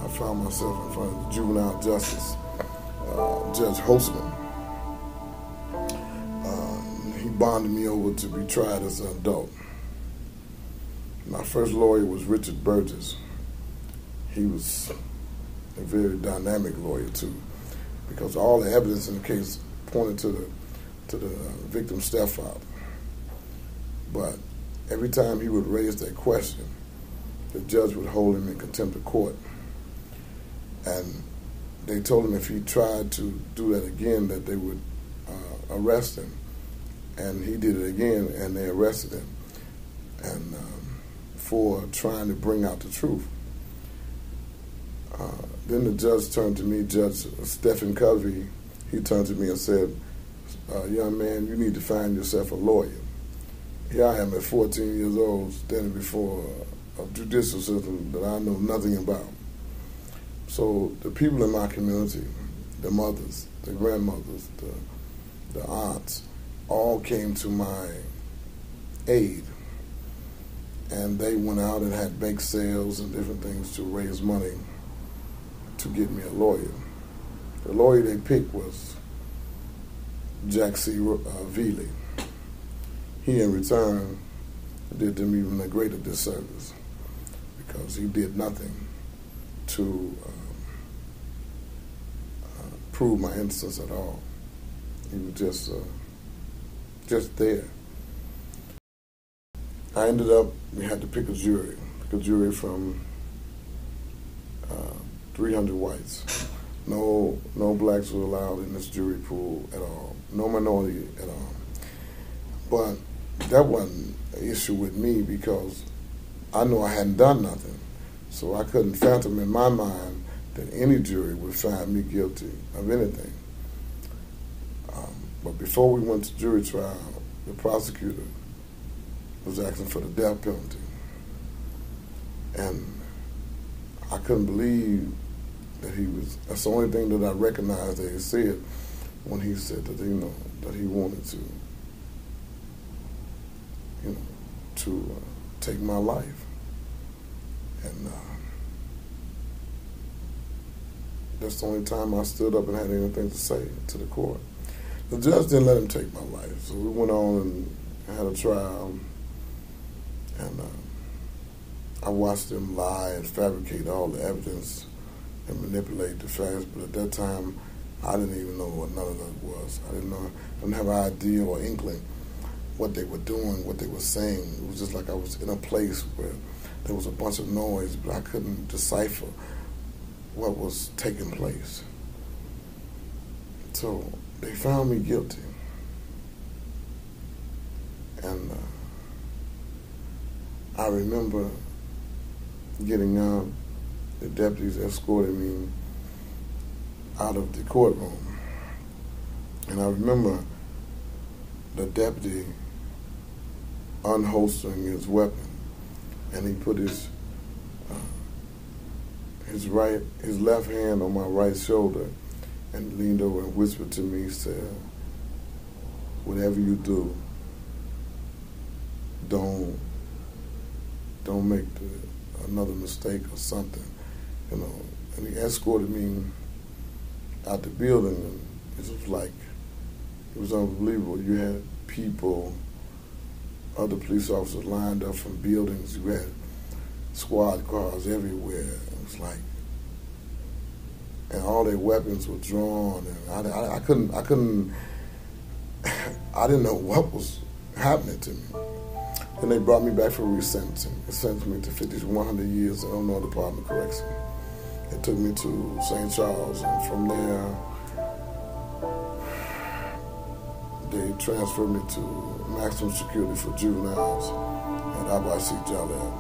I found myself in front of the juvenile justice, Judge Holtzman. He bonded me over to be tried as an adult. My first lawyer was Richard Burgess. He was a very dynamic lawyer too, because all the evidence in the case pointed to the victim's stepfather. But every time he would raise that question, the judge would hold him in contempt of court. And they told him if he tried to do that again, that they would arrest him. And he did it again, and they arrested him, and for trying to bring out the truth. Then the judge turned to me, Judge Stephen Covey. He turned to me and said, young man, you need to find yourself a lawyer. Here I am at 14 years old, standing before a judicial system that I know nothing about. So the people in my community, the mothers, the grandmothers, the aunts, all came to my aid. And they went out and had bake sales and different things to raise money to get me a lawyer. The lawyer they picked was Jack C. Veely. He, in return, did them even a greater disservice because he did nothing to prove my innocence at all. He was just there. I ended up, we had to pick a jury from 300 whites. No blacks were allowed in this jury pool at all. No minority at all. But that wasn't an issue with me because I knew I hadn't done nothing. So I couldn't fathom in my mind that any jury would find me guilty of anything. But before we went to jury trial, the prosecutor was asking for the death penalty. And I couldn't believe that that's the only thing that I recognized that he said when he said that, that he wanted to take my life. And that's the only time I stood up and had anything to say to the court. The judge didn't let him take my life, so we went on and had a trial, and I watched him lie and fabricate all the evidence and manipulate the facts, but at that time, I didn't even know what none of that was. I didn't have an idea or inkling what they were doing, what they were saying. It was just like I was in a place where there was a bunch of noise, but I couldn't decipher what was taking place. So they found me guilty. And I remember getting out, the deputies escorted me out of the courtroom. And I remember the deputy unholstering his weapon, and he put his left hand on my right shoulder and leaned over and whispered to me, he said, whatever you do, don't make another mistake or something, And he escorted me out the building, and it was unbelievable. You had people, other police officers lined up from buildings. You had squad cars everywhere. It was like, and all their weapons were drawn, and I didn't know what was happening to me. And they brought me back for resentencing. They sentenced me to 100 years in Illinois Department of Correction. It took me to St. Charles, and from there, they transferred me to maximum security for juveniles at Abba C. Jaleb.